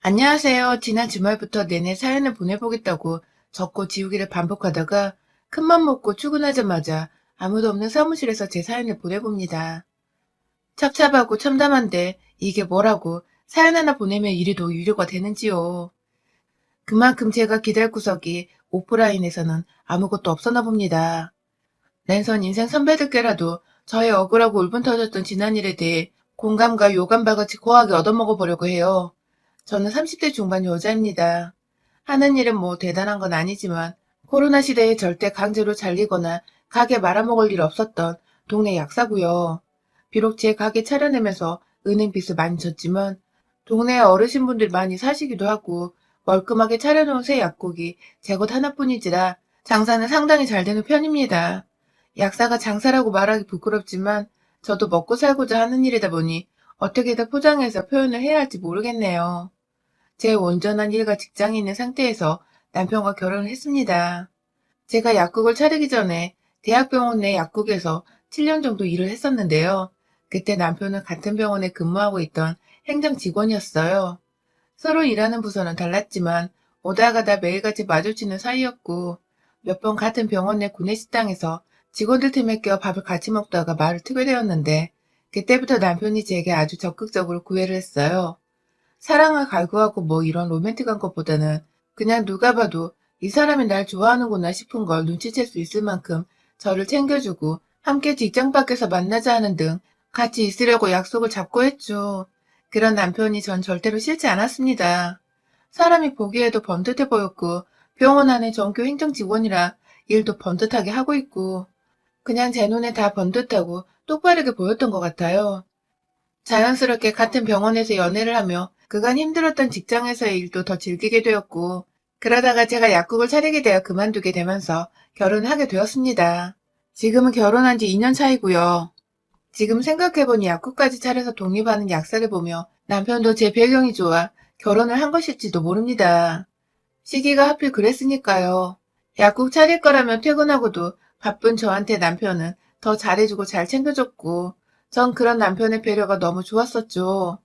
안녕하세요. 지난 주말부터 내내 사연을 보내보겠다고 적고 지우기를 반복하다가 큰맘 먹고 출근하자마자 아무도 없는 사무실에서 제 사연을 보내봅니다. 찹찹하고 참담한데 이게 뭐라고 사연 하나 보내면 이리도 유료가 되는지요. 그만큼 제가 기댈 구석이 오프라인에서는 아무것도 없었나 봅니다. 랜선 인생 선배들께라도 저의 억울하고 울분 터졌던 지난 일에 대해 공감과 요감바 같이 고하게 얻어먹어 보려고 해요. 저는 30대 중반 여자입니다. 하는 일은 뭐 대단한 건 아니지만 코로나 시대에 절대 강제로 잘리거나 가게 말아먹을 일 없었던 동네 약사고요. 비록 제 가게 차려내면서 은행 빚을 많이 졌지만 동네 어르신분들 많이 사시기도 하고 멀끔하게 차려놓은 새 약국이 제 것 하나뿐이지라 장사는 상당히 잘 되는 편입니다. 약사가 장사라고 말하기 부끄럽지만 저도 먹고 살고자 하는 일이다 보니 어떻게 더 포장해서 표현을 해야 할지 모르겠네요. 제 온전한 일과 직장이 있는 상태에서 남편과 결혼을 했습니다. 제가 약국을 차리기 전에 대학병원 내 약국에서 7년 정도 일을 했었는데요. 그때 남편은 같은 병원에 근무하고 있던 행정 직원이었어요. 서로 일하는 부서는 달랐지만 오다 가다 매일같이 마주치는 사이였고 몇 번 같은 병원 내 구내식당에서 직원들 팀에 껴 밥을 같이 먹다가 말을 트게 되었는데 그때부터 남편이 제게 아주 적극적으로 구애를 했어요. 사랑을 갈구하고 뭐 이런 로맨틱한 것보다는 그냥 누가 봐도 이 사람이 날 좋아하는구나 싶은 걸 눈치챌 수 있을 만큼 저를 챙겨주고 함께 직장 밖에서 만나자 하는 등 같이 있으려고 약속을 잡고 했죠. 그런 남편이 전 절대로 싫지 않았습니다. 사람이 보기에도 번듯해 보였고 병원 안에 정규 행정 직원이라 일도 번듯하게 하고 있고 그냥 제 눈에 다 번듯하고 똑바르게 보였던 것 같아요. 자연스럽게 같은 병원에서 연애를 하며 그간 힘들었던 직장에서의 일도 더 즐기게 되었고, 그러다가 제가 약국을 차리게 되어 그만두게 되면서 결혼하게 되었습니다. 지금은 결혼한 지 2년 차이고요. 지금 생각해보니 약국까지 차려서 독립하는 약사를 보며 남편도 제 배경이 좋아 결혼을 한 것일지도 모릅니다. 시기가 하필 그랬으니까요. 약국 차릴 거라면 퇴근하고도 바쁜 저한테 남편은 더 잘해주고 잘 챙겨줬고, 전 그런 남편의 배려가 너무 좋았었죠.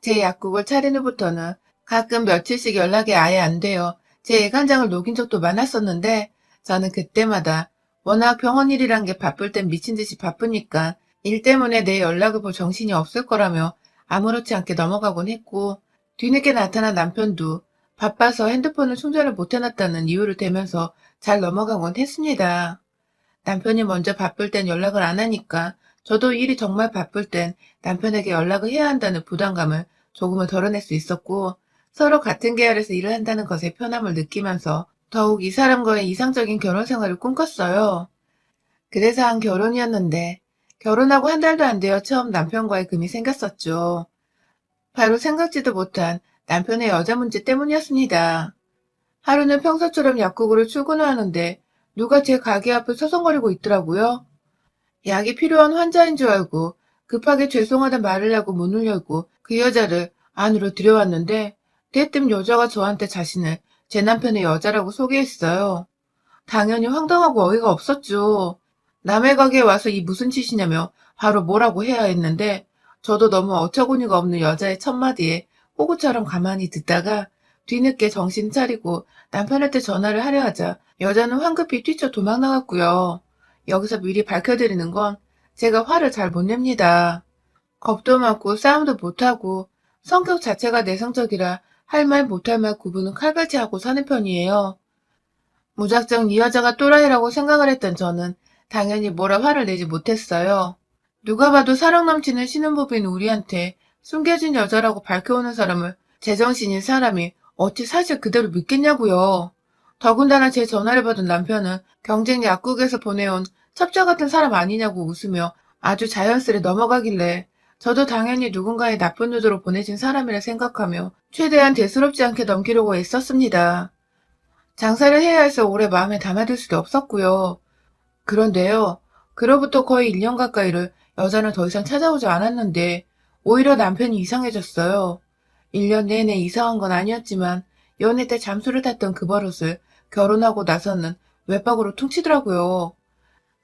제 약국을 차린 후부터는 가끔 며칠씩 연락이 아예 안 돼요. 제 애간장을 녹인 적도 많았었는데, 저는 그때마다 워낙 병원 일이란 게 바쁠 땐 미친 듯이 바쁘니까 일 때문에 내 연락을 볼 정신이 없을 거라며 아무렇지 않게 넘어가곤 했고, 뒤늦게 나타난 남편도 바빠서 핸드폰을 충전을 못 해놨다는 이유를 대면서 잘 넘어가곤 했습니다. 남편이 먼저 바쁠 땐 연락을 안 하니까 저도 일이 정말 바쁠 땐 남편에게 연락을 해야 한다는 부담감을 조금은 덜어낼 수 있었고 서로 같은 계열에서 일을 한다는 것에 편함을 느끼면서 더욱 이 사람과의 이상적인 결혼 생활을 꿈꿨어요. 그래서 한 결혼이었는데 결혼하고 한 달도 안 되어 처음 남편과의 금이 생겼었죠. 바로 생각지도 못한 남편의 여자 문제 때문이었습니다. 하루는 평소처럼 약국으로 출근을 하는데 누가 제 가게 앞을 서성거리고 있더라고요. 약이 필요한 환자인 줄 알고 급하게 죄송하다 말을 하고 문을 열고 그 여자를 안으로 들여왔는데 대뜸 여자가 저한테 자신을 제 남편의 여자라고 소개했어요. 당연히 황당하고 어이가 없었죠. 남의 가게에 와서 이 무슨 짓이냐며 바로 뭐라고 해야 했는데 저도 너무 어처구니가 없는 여자의 첫마디에 호구처럼 가만히 듣다가 뒤늦게 정신 차리고 남편한테 전화를 하려 하자 여자는 황급히 뛰쳐 도망 나갔고요. 여기서 미리 밝혀드리는 건 제가 화를 잘 못 냅니다. 겁도 많고 싸움도 못하고 성격 자체가 내성적이라 할 말 못할 말 구분은 칼같이 하고 사는 편이에요. 무작정 이 여자가 또라이라고 생각을 했던 저는 당연히 뭐라 화를 내지 못했어요. 누가 봐도 사랑 넘치는 신혼부부인 우리한테 숨겨진 여자라고 밝혀오는 사람을 제정신인 사람이 어찌 사실 그대로 믿겠냐고요. 더군다나 제 전화를 받은 남편은 경쟁 약국에서 보내온 첩자 같은 사람 아니냐고 웃으며 아주 자연스레 넘어가길래 저도 당연히 누군가의 나쁜 의도로 보내진 사람이라 생각하며 최대한 대수롭지 않게 넘기려고 애썼습니다. 장사를 해야 해서 오래 마음에 담아둘 수도 없었고요. 그런데요. 그로부터 거의 1년 가까이를 여자는 더 이상 찾아오지 않았는데 오히려 남편이 이상해졌어요. 1년 내내 이상한 건 아니었지만 연애 때 잠수를 탔던 그 버릇을 결혼하고 나서는 외박으로 퉁치더라고요.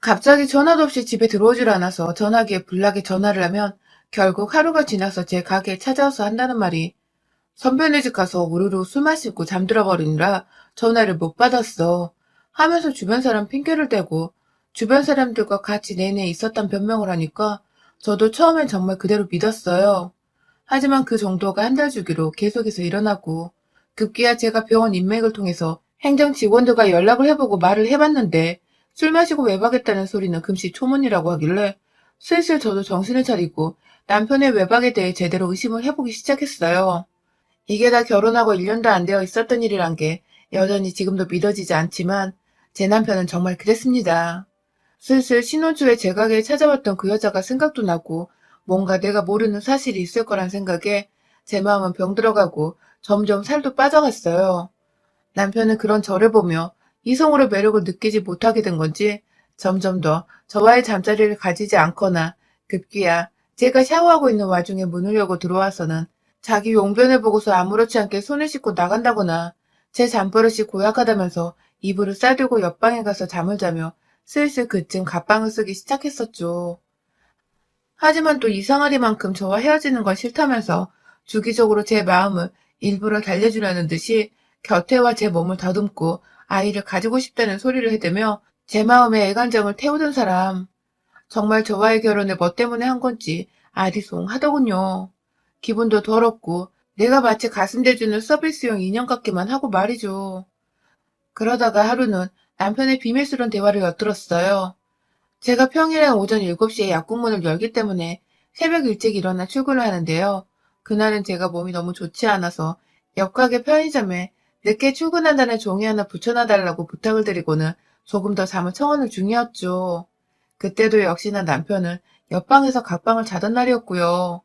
갑자기 전화도 없이 집에 들어오질 않아서 전화기에 불나게 전화를 하면 결국 하루가 지나서 제 가게에 찾아와서 한다는 말이 선배네 집 가서 우르르 술 마시고 잠들어 버리느라 전화를 못 받았어. 하면서 주변 사람 핑계를 대고 주변 사람들과 같이 내내 있었단 변명을 하니까 저도 처음엔 정말 그대로 믿었어요. 하지만 그 정도가 한 달 주기로 계속해서 일어나고 급기야 제가 병원 인맥을 통해서 행정 직원들과 연락을 해보고 말을 해봤는데 술 마시고 외박했다는 소리는 금시초문이라고 하길래 슬슬 저도 정신을 차리고 남편의 외박에 대해 제대로 의심을 해보기 시작했어요. 이게 다 결혼하고 1년도 안 되어 있었던 일이란 게 여전히 지금도 믿어지지 않지만 제 남편은 정말 그랬습니다. 슬슬 신혼초에 제 가게에 찾아왔던 그 여자가 생각도 나고 뭔가 내가 모르는 사실이 있을 거란 생각에 제 마음은 병들어가고 점점 살도 빠져갔어요. 남편은 그런 저를 보며 이성으로 매력을 느끼지 못하게 된 건지 점점 더 저와의 잠자리를 가지지 않거나 급기야 제가 샤워하고 있는 와중에 문을 열고 들어와서는 자기 용변을 보고서 아무렇지 않게 손을 씻고 나간다거나 제 잠버릇이 고약하다면서 이불을 싸들고 옆방에 가서 잠을 자며 슬슬 그쯤 갑방을 쓰기 시작했었죠. 하지만 또 이상하리만큼 저와 헤어지는 건 싫다면서 주기적으로 제 마음을 일부러 달래주려는 듯이 곁에 와 제 몸을 더듬고 아이를 가지고 싶다는 소리를 해대며 제 마음에 애간장을 태우던 사람. 정말 저와의 결혼을 뭐 때문에 한 건지 아리송하더군요. 기분도 더럽고 내가 마치 가슴 대주는 서비스용 인형 같기만 하고 말이죠. 그러다가 하루는 남편의 비밀스러운 대화를 엿들었어요. 제가 평일엔 오전 7시에 약국문을 열기 때문에 새벽 일찍 일어나 출근을 하는데요. 그날은 제가 몸이 너무 좋지 않아서 옆 가게 편의점에 늦게 출근한다는 종이 하나 붙여놔달라고 부탁을 드리고는 조금 더 잠을 청하는 중이었죠. 그때도 역시나 남편은 옆방에서 각방을 자던 날이었고요.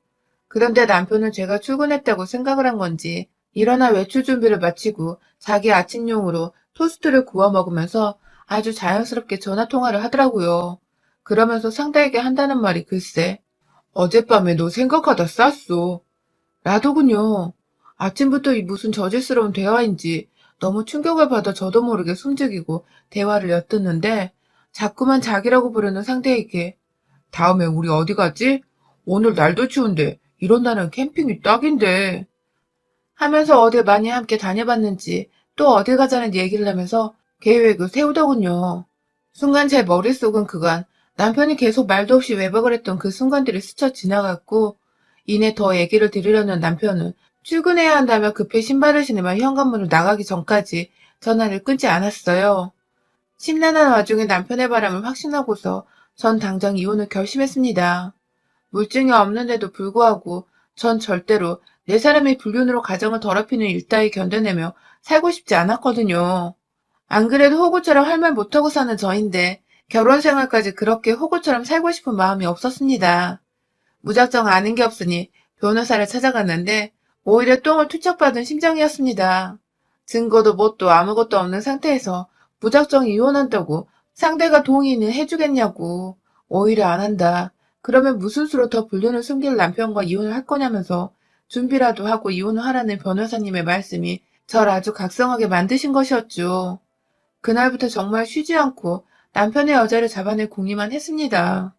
그런데 남편은 제가 출근했다고 생각을 한 건지 일어나 외출 준비를 마치고 자기 아침용으로 토스트를 구워 먹으면서 아주 자연스럽게 전화 통화를 하더라고요. 그러면서 상대에게 한다는 말이 글쎄, 어젯밤에 너 생각하다 쌌어. 라더군요. 아침부터 이 무슨 저질스러운 대화인지 너무 충격을 받아 저도 모르게 숨죽이고 대화를 엿듣는데 자꾸만 자기라고 부르는 상대에게 다음에 우리 어디 가지? 오늘 날도 추운데 이런 날은 캠핑이 딱인데 하면서 어딜 많이 함께 다녀봤는지 또 어딜 가자는 얘기를 하면서 계획을 세우더군요. 순간 제 머릿속은 그간 남편이 계속 말도 없이 외박을 했던 그 순간들이 스쳐 지나갔고 이내 더 얘기를 들으려는 남편은 출근해야 한다며 급히 신발을 신으며 현관문을 나가기 전까지 전화를 끊지 않았어요. 심란한 와중에 남편의 바람을 확신하고서 전 당장 이혼을 결심했습니다. 물증이 없는데도 불구하고 전 절대로 내 사람이 불륜으로 가정을 더럽히는 일 따위 견뎌내며 살고 싶지 않았거든요. 안 그래도 호구처럼 할 말 못하고 사는 저인데 결혼 생활까지 그렇게 호구처럼 살고 싶은 마음이 없었습니다. 무작정 아는 게 없으니 변호사를 찾아갔는데 오히려 똥을 투척받은 심정이었습니다. 증거도 뭣도 아무것도 없는 상태에서 무작정 이혼한다고 상대가 동의는 해주겠냐고. 오히려 안 한다. 그러면 무슨 수로 더 불륜을 숨길 남편과 이혼을 할 거냐면서 준비라도 하고 이혼을 하라는 변호사님의 말씀이 절 아주 각성하게 만드신 것이었죠. 그날부터 정말 쉬지 않고 남편의 여자를 잡아낼 궁리만 했습니다.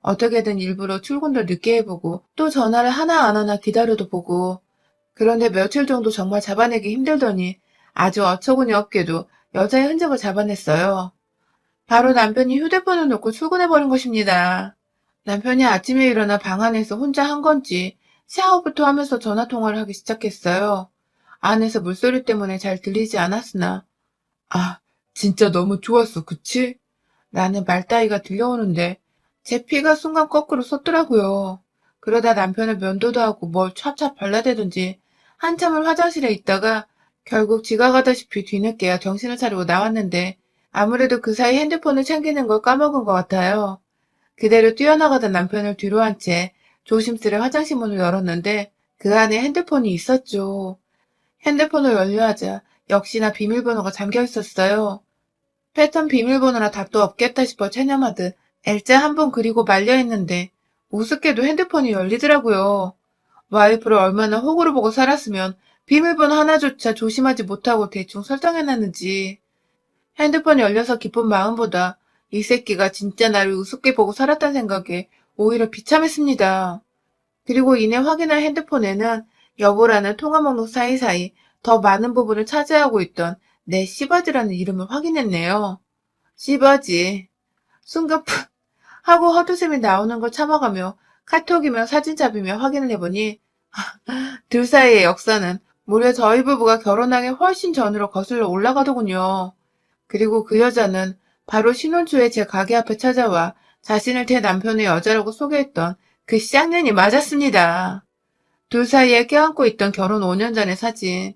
어떻게든 일부러 출근도 늦게 해보고 또 전화를 하나 안 하나 기다려도 보고 그런데 며칠 정도 정말 잡아내기 힘들더니 아주 어처구니 없게도 여자의 흔적을 잡아냈어요. 바로 남편이 휴대폰을 놓고 출근해버린 것입니다. 남편이 아침에 일어나 방 안에서 혼자 한 건지 샤워부터 하면서 전화통화를 하기 시작했어요. 안에서 물소리 때문에 잘 들리지 않았으나 아, 진짜 너무 좋았어, 그치? 라는 말 따위가 들려오는데 제 피가 순간 거꾸로 솟더라고요. 그러다 남편을 면도도 하고 뭘 찹찹 발라대든지 한참을 화장실에 있다가 결국 지각하다시피 뒤늦게야 정신을 차리고 나왔는데 아무래도 그 사이 핸드폰을 챙기는 걸 까먹은 것 같아요. 그대로 뛰어나가던 남편을 뒤로 한 채 조심스레 화장실 문을 열었는데 그 안에 핸드폰이 있었죠. 핸드폰을 연료하자 역시나 비밀번호가 잠겨 있었어요. 패턴 비밀번호나 답도 없겠다 싶어 체념하듯 L자 한 번 그리고 말려있는데 우습게도 핸드폰이 열리더라고요. 와이프를 얼마나 호구로 보고 살았으면 비밀번호 하나조차 조심하지 못하고 대충 설정해놨는지. 핸드폰이 열려서 기쁜 마음보다 이 새끼가 진짜 나를 우습게 보고 살았다는 생각에 오히려 비참했습니다. 그리고 이내 확인할 핸드폰에는 여보라는 통화 목록 사이사이 더 많은 부분을 차지하고 있던 내 씨바지라는 이름을 확인했네요. 씨바지. 순간 풋 하고 헛웃음이 나오는 걸 참아가며 카톡이며 사진잡이며 확인을 해보니 둘 사이의 역사는 무려 저희 부부가 결혼하기 훨씬 전으로 거슬러 올라가더군요. 그리고 그 여자는 바로 신혼 초에 제 가게 앞에 찾아와 자신을 제 남편의 여자라고 소개했던 그 쌍년이 맞았습니다. 둘 사이에 껴안고 있던 결혼 5년 전의 사진.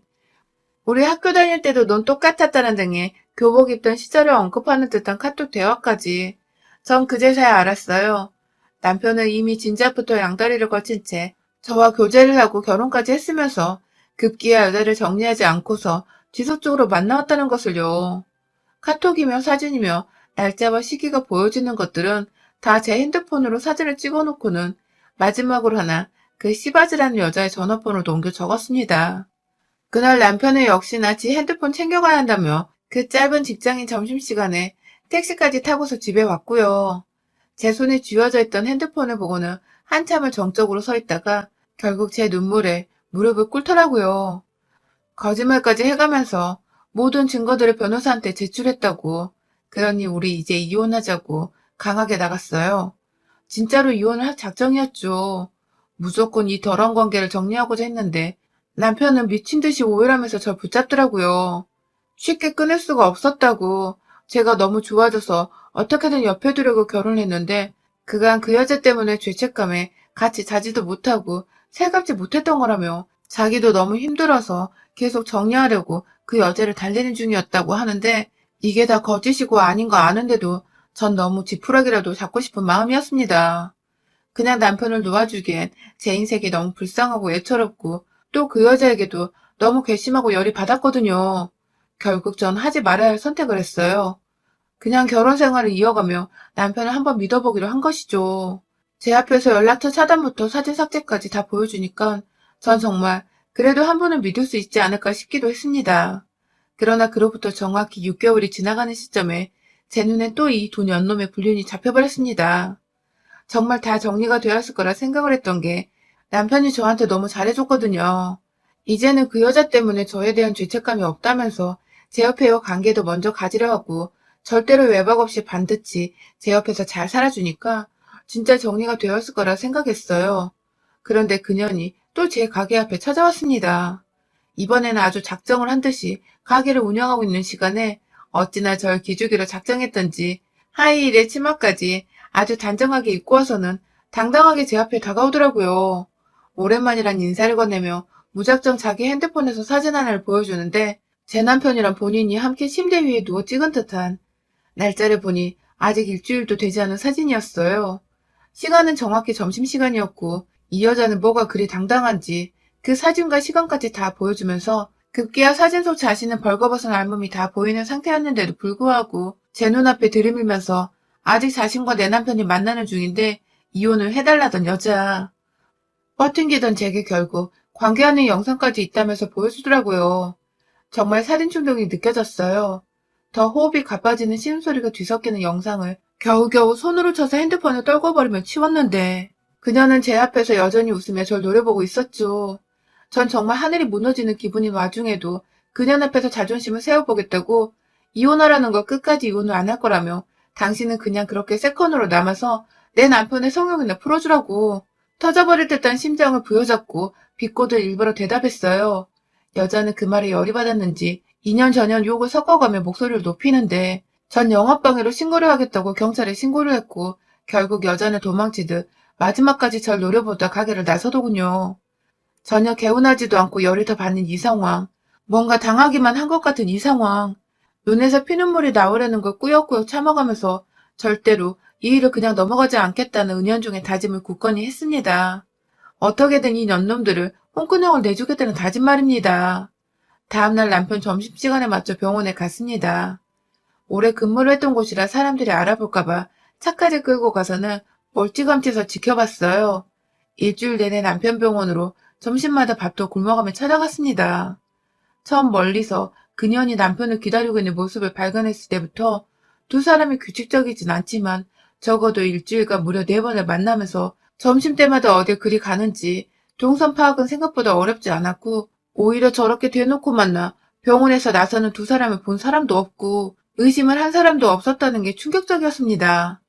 우리 학교 다닐 때도 넌 똑같았다는 등의 교복 입던 시절을 언급하는 듯한 카톡 대화까지. 전 그제서야 알았어요. 남편은 이미 진작부터 양다리를 걸친 채 저와 교제를 하고 결혼까지 했으면서 급기야 여자를 정리하지 않고서 지속적으로 만나왔다는 것을요. 카톡이며 사진이며 날짜와 시기가 보여지는 것들은 다 제 핸드폰으로 사진을 찍어놓고는 마지막으로 하나 그 씨바지라는 여자의 전화번호도 옮겨 적었습니다. 그날 남편은 역시나 지 핸드폰 챙겨가야 한다며 그 짧은 직장인 점심시간에 택시까지 타고서 집에 왔고요. 제 손에 쥐어져 있던 핸드폰을 보고는 한참을 정적으로 서 있다가 결국 제 눈물에 무릎을 꿇더라고요. 거짓말까지 해가면서 모든 증거들을 변호사한테 제출했다고. 그러니 우리 이제 이혼하자고 강하게 나갔어요. 진짜로 이혼을 할 작정이었죠. 무조건 이 더러운 관계를 정리하고자 했는데 남편은 미친 듯이 오열하면서 절 붙잡더라고요. 쉽게 끊을 수가 없었다고. 제가 너무 좋아져서 어떻게든 옆에 두려고 결혼했는데 그간 그 여자 때문에 죄책감에 같이 자지도 못하고 살갑지 못했던 거라며 자기도 너무 힘들어서 계속 정리하려고 그 여자를 달래는 중이었다고 하는데 이게 다 거짓이고 아닌 거 아는데도 전 너무 지푸라기라도 잡고 싶은 마음이었습니다. 그냥 남편을 놓아주기엔 제 인생이 너무 불쌍하고 애처롭고 또 그 여자에게도 너무 괘씸하고 열이 받았거든요. 결국 전 하지 말아야 할 선택을 했어요. 그냥 결혼 생활을 이어가며 남편을 한번 믿어보기로 한 것이죠. 제 앞에서 연락처 차단부터 사진 삭제까지 다 보여주니까 전 정말 그래도 한 번은 믿을 수 있지 않을까 싶기도 했습니다. 그러나 그로부터 정확히 6개월이 지나가는 시점에 제 눈엔 또 이 두 년놈의 불륜이 잡혀버렸습니다. 정말 다 정리가 되었을 거라 생각을 했던 게 남편이 저한테 너무 잘해줬거든요. 이제는 그 여자 때문에 저에 대한 죄책감이 없다면서 제 옆에요 관계도 먼저 가지려 하고 절대로 외박 없이 반드시 제 옆에서 잘 살아주니까 진짜 정리가 되었을 거라 생각했어요. 그런데 그년이 또 제 가게 앞에 찾아왔습니다. 이번에는 아주 작정을 한 듯이 가게를 운영하고 있는 시간에 어찌나 절 기죽이려 작정했던지 하이힐에 치마까지 아주 단정하게 입고 와서는 당당하게 제 앞에 다가오더라고요. 오랜만이란 인사를 건네며 무작정 자기 핸드폰에서 사진 하나를 보여주는데 제 남편이랑 본인이 함께 침대 위에 누워 찍은 듯한 날짜를 보니 아직 일주일도 되지 않은 사진이었어요. 시간은 정확히 점심시간이었고 이 여자는 뭐가 그리 당당한지 그 사진과 시간까지 다 보여주면서 급기야 사진 속 자신은 벌거벗은 알몸이 다 보이는 상태였는데도 불구하고 제 눈앞에 들이밀면서 아직 자신과 내 남편이 만나는 중인데 이혼을 해달라던 여자. 뻗팅기던 제게 결국 관계하는 영상까지 있다면서 보여주더라고요. 정말 살인 충동이 느껴졌어요. 더 호흡이 가빠지는 신음소리가 뒤섞이는 영상을 겨우겨우 손으로 쳐서 핸드폰을 떨궈버리며 치웠는데 그녀는 제 앞에서 여전히 웃으며 절 노려보고 있었죠. 전 정말 하늘이 무너지는 기분인 와중에도 그녀 앞에서 자존심을 세워보겠다고 이혼하라는 걸 끝까지 이혼을 안 할 거라며 당신은 그냥 그렇게 세컨으로 남아서 내 남편의 성욕이나 풀어주라고 터져버릴 듯한 심정을 부여잡고 비꼬듯 일부러 대답했어요. 여자는 그 말에 열이 받았는지 2년 전년 욕을 섞어가며 목소리를 높이는데 전 영업방해로 신고를 하겠다고 경찰에 신고를 했고 결국 여자는 도망치듯 마지막까지 절 노려보다 가게를 나서더군요. 전혀 개운하지도 않고 열이 더 받는 이 상황. 뭔가 당하기만 한 것 같은 이 상황. 눈에서 피눈물이 나오려는 걸 꾸역꾸역 참아가면서 절대로 이 일을 그냥 넘어가지 않겠다는 은연중의 다짐을 굳건히 했습니다. 어떻게든 이 년놈들을 홍군형을 내주겠다는 다짐 말입니다. 다음날 남편 점심시간에 맞춰 병원에 갔습니다. 오래 근무를 했던 곳이라 사람들이 알아볼까봐 차까지 끌고 가서는 멀찌감치서 지켜봤어요. 일주일 내내 남편 병원으로 점심마다 밥도 굶어가며 찾아갔습니다. 처음 멀리서 그년이 남편을 기다리고 있는 모습을 발견했을 때부터 두 사람이 규칙적이진 않지만 적어도 일주일간 무려 4번을 만나면서 점심때마다 어딜 그리 가는지 동선 파악은 생각보다 어렵지 않았고 오히려 저렇게 대놓고 만나 병원에서 나서는 두 사람을 본 사람도 없고 의심을 한 사람도 없었다는 게 충격적이었습니다.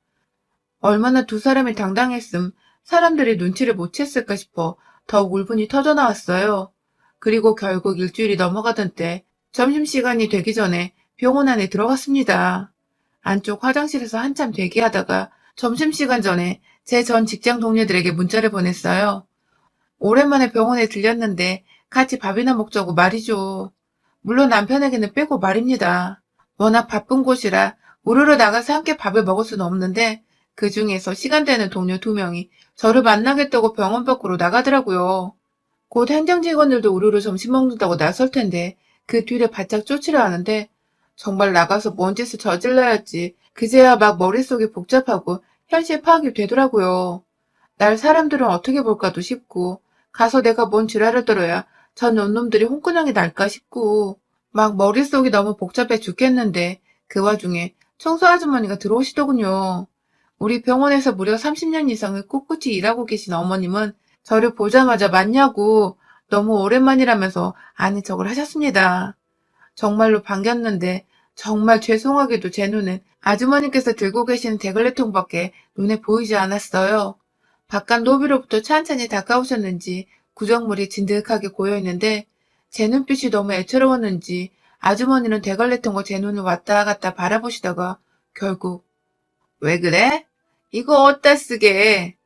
얼마나 두 사람이 당당했음 사람들이 눈치를 못 챘을까 싶어 더욱 울분이 터져나왔어요. 그리고 결국 일주일이 넘어가던 때 점심시간이 되기 전에 병원 안에 들어갔습니다. 안쪽 화장실에서 한참 대기하다가 점심시간 전에 제 전 직장 동료들에게 문자를 보냈어요. 오랜만에 병원에 들렸는데 같이 밥이나 먹자고 말이죠. 물론 남편에게는 빼고 말입니다. 워낙 바쁜 곳이라 우르르 나가서 함께 밥을 먹을 수는 없는데 그 중에서 시간 되는 동료 2명이 저를 만나겠다고 병원 밖으로 나가더라고요. 곧 행정 직원들도 우르르 점심 먹는다고 나설 텐데 그 뒤를 바짝 쫓으려 하는데 정말 나가서 뭔 짓을 저질러야 할지 그제야 막 머릿속이 복잡하고 현실 파악이 되더라고요. 날 사람들은 어떻게 볼까도 싶고 가서 내가 뭔 지랄을 떨어야 전 놈들이 홍군형이 날까 싶고 막 머릿속이 너무 복잡해 죽겠는데 그 와중에 청소 아주머니가 들어오시더군요. 우리 병원에서 무려 30년 이상을 꿋꿋이 일하고 계신 어머님은 저를 보자마자 맞냐고 너무 오랜만이라면서 아는 척을 하셨습니다. 정말로 반겼는데 정말 죄송하게도 제 눈은 아주머니께서 들고 계시는 데글레통밖에 눈에 보이지 않았어요. 바깥 노비로부터 찬찬히 다가오셨는지 구정물이 진득하게 고여있는데 제 눈빛이 너무 애처로웠는지 아주머니는 대걸레통과 제 눈을 왔다 갔다 바라보시다가 결국 왜 그래? 이거 어디다 쓰게?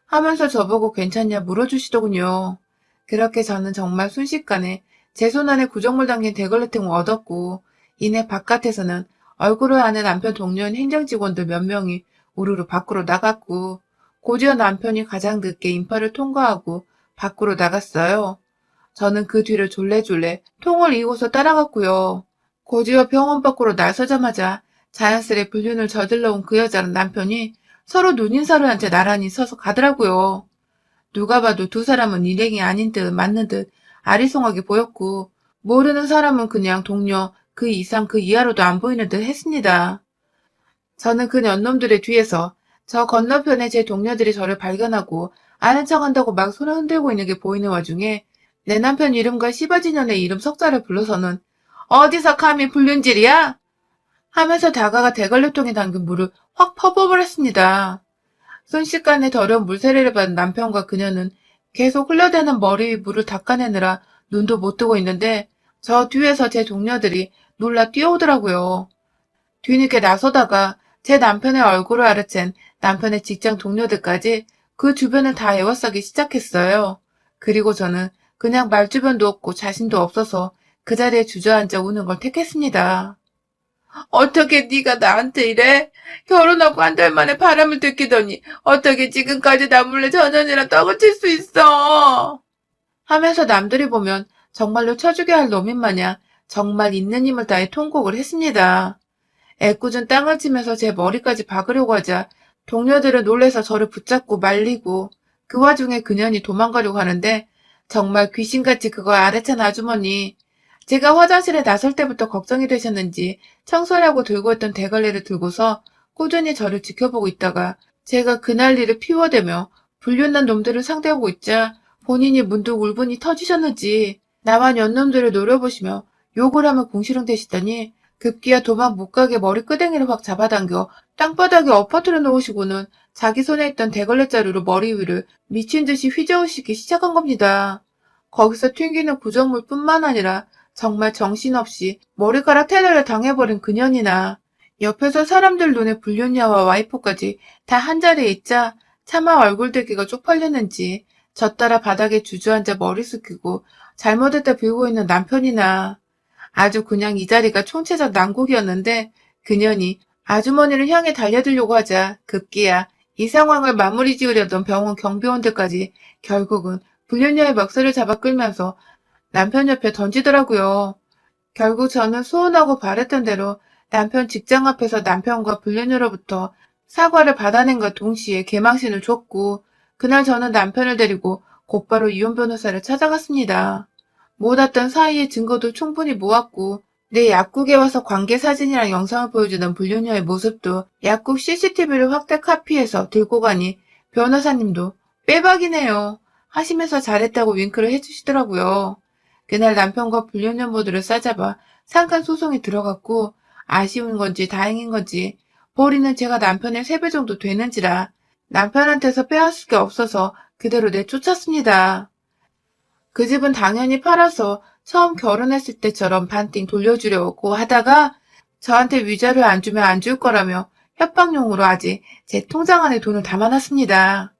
하면서 저보고 괜찮냐 물어주시더군요. 그렇게 저는 정말 순식간에 제 손 안에 구정물 담긴 대걸레통을 얻었고 이내 바깥에서는 얼굴을 아는 남편 동료인 행정직원들 몇 명이 우르르 밖으로 나갔고 곧이어 남편이 가장 늦게 인파를 통과하고 밖으로 나갔어요. 저는 그 뒤를 졸래졸래 통을 이고서 따라갔고요. 곧이어 병원 밖으로 나서자마자 자연스레 불륜을 저질러 온 그 여자랑 남편이 서로 눈인사를 한 채 나란히 서서 가더라고요. 누가 봐도 두 사람은 일행이 아닌 듯 맞는 듯 아리송하게 보였고 모르는 사람은 그냥 동료 그 이상 그 이하로도 안 보이는 듯 했습니다. 저는 그 년놈들의 뒤에서 저 건너편에 제 동료들이 저를 발견하고 아는 척한다고 막 손을 흔들고 있는 게 보이는 와중에 내 남편 이름과 시바지년의 이름 석자를 불러서는 어디서 감히 불륜질이야? 하면서 다가가 대걸레통에 담긴 물을 확 퍼부어버렸습니다. 순식간에 더러운 물세례를 받은 남편과 그녀는 계속 흘러대는 머리 위 물을 닦아내느라 눈도 못 뜨고 있는데 저 뒤에서 제 동료들이 놀라 뛰어오더라고요. 뒤늦게 나서다가 제 남편의 얼굴을 알아챈 남편의 직장 동료들까지 그 주변을 다 에워싸기 시작했어요. 그리고 저는 그냥 말주변도 없고 자신도 없어서 그 자리에 주저앉아 우는 걸 택했습니다. 어떻게 네가 나한테 이래? 결혼하고 한 달 만에 바람을 들키더니 어떻게 지금까지 나 몰래 전현이랑 떡을 칠 수 있어? 하면서 남들이 보면 정말로 쳐주게 할 놈인 마냥 정말 있는 힘을 다해 통곡을 했습니다. 애꿎은 땅을 치면서 제 머리까지 박으려고 하자 동료들은 놀래서 저를 붙잡고 말리고 그 와중에 그년이 도망가려고 하는데 정말 귀신같이 그걸 알아챈 아주머니. 제가 화장실에 나설 때부터 걱정이 되셨는지 청소하려고 들고 있던 대걸레를 들고서 꾸준히 저를 지켜보고 있다가 제가 그 난리를 피워대며 불륜난 놈들을 상대하고 있자 본인이 문득 울분이 터지셨는지 나만 연놈들을 노려보시며 욕을 하며 궁시렁대시더니 급기야 도망 못 가게 머리끄댕이를 확 잡아당겨 땅바닥에 엎어뜨려 놓으시고는 자기 손에 있던 대걸레자루로 머리 위를 미친 듯이 휘저으시기 시작한 겁니다. 거기서 튕기는 구정물뿐만 아니라 정말 정신없이 머리카락 테러를 당해버린 그년이나 옆에서 사람들 눈에 불륜녀와 와이프까지 다 한자리에 있자 차마 얼굴 들기가 쪽팔렸는지 저 따라 바닥에 주저앉아 머리 숙이고 잘못했다 빌고 있는 남편이나 아주 그냥 이 자리가 총체적 난국이었는데 그년이 아주머니를 향해 달려들려고 하자 급기야 이 상황을 마무리 지으려던 병원 경비원들까지 결국은 불륜녀의 멱살을 잡아 끌면서 남편 옆에 던지더라고요. 결국 저는 소원하고 바랬던 대로 남편 직장 앞에서 남편과 불륜녀로부터 사과를 받아낸과 동시에 개망신을 줬고 그날 저는 남편을 데리고 곧바로 이혼 변호사를 찾아갔습니다. 못왔던 사이의 증거도 충분히 모았고 내 약국에 와서 관계 사진이랑 영상을 보여주던 불륜녀의 모습도 약국 CCTV를 확대 카피해서 들고 가니 변호사님도 빼박이네요. 하시면서 잘했다고 윙크를 해주시더라고요. 그날 남편과 불륜 모드를 싸잡아 상간 소송이 들어갔고 아쉬운 건지 다행인 건지 벌이는 제가 남편의 3배 정도 되는지라 남편한테서 빼앗을 게 없어서 그대로 내쫓았습니다. 그 집은 당연히 팔아서 처음 결혼했을 때처럼 반띵 돌려주려고 하다가 저한테 위자료 안 주면 안 줄 거라며 협박용으로 아직 제 통장 안에 돈을 담아놨습니다.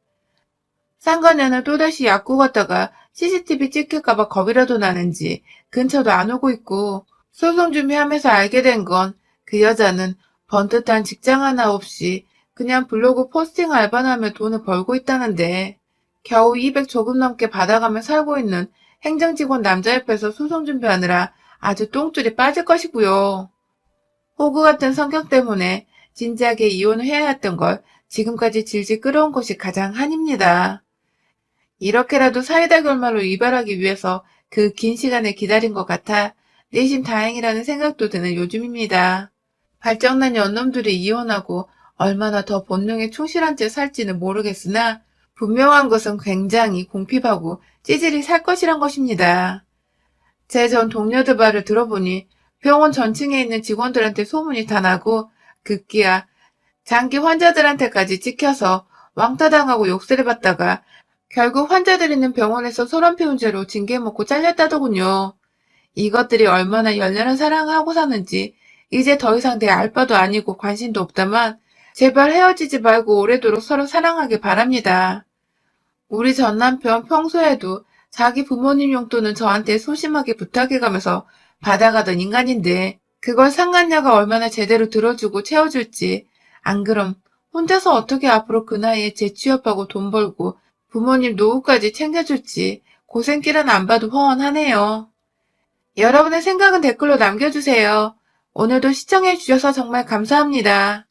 상간녀는 또다시 약국 갔다가 CCTV 찍힐까봐 겁이라도 나는지 근처도 안 오고 있고 소송 준비하면서 알게 된 건 그 여자는 번듯한 직장 하나 없이 그냥 블로그 포스팅 알바나 하며 돈을 벌고 있다는데 겨우 200 조금 넘게 받아가며 살고 있는 행정직원 남자 옆에서 소송 준비하느라 아주 똥줄이 빠질 것이고요. 호구 같은 성격 때문에 진지하게 이혼을 해야 했던 걸 지금까지 질질 끌어온 것이 가장 한입니다. 이렇게라도 사이다 결말로 이별하기 위해서 그 긴 시간을 기다린 것 같아 내심 다행이라는 생각도 드는 요즘입니다. 발정난 연놈들이 이혼하고 얼마나 더 본능에 충실한 채 살지는 모르겠으나 분명한 것은 굉장히 공핍하고 찌질이 살 것이란 것입니다. 제 전 동료들 말을 들어보니 병원 전층에 있는 직원들한테 소문이 다 나고 급기야 장기 환자들한테까지 찍혀서 왕따당하고 욕설을 받다가 결국 환자들 있는 병원에서 소란 피운 죄로 징계 먹고 잘렸다더군요. 이것들이 얼마나 열렬한 사랑을 하고 사는지 이제 더 이상 내 알바도 아니고 관심도 없다만 제발 헤어지지 말고 오래도록 서로 사랑하길 바랍니다. 우리 전 남편 평소에도 자기 부모님 용돈은 저한테 소심하게 부탁해가면서 받아가던 인간인데 그걸 상간녀가 얼마나 제대로 들어주고 채워줄지 안 그럼 혼자서 어떻게 앞으로 그 나이에 재취업하고 돈 벌고 부모님 노후까지 챙겨줄지 고생길은 안 봐도 허언하네요. 여러분의 생각은 댓글로 남겨주세요. 오늘도 시청해주셔서 정말 감사합니다.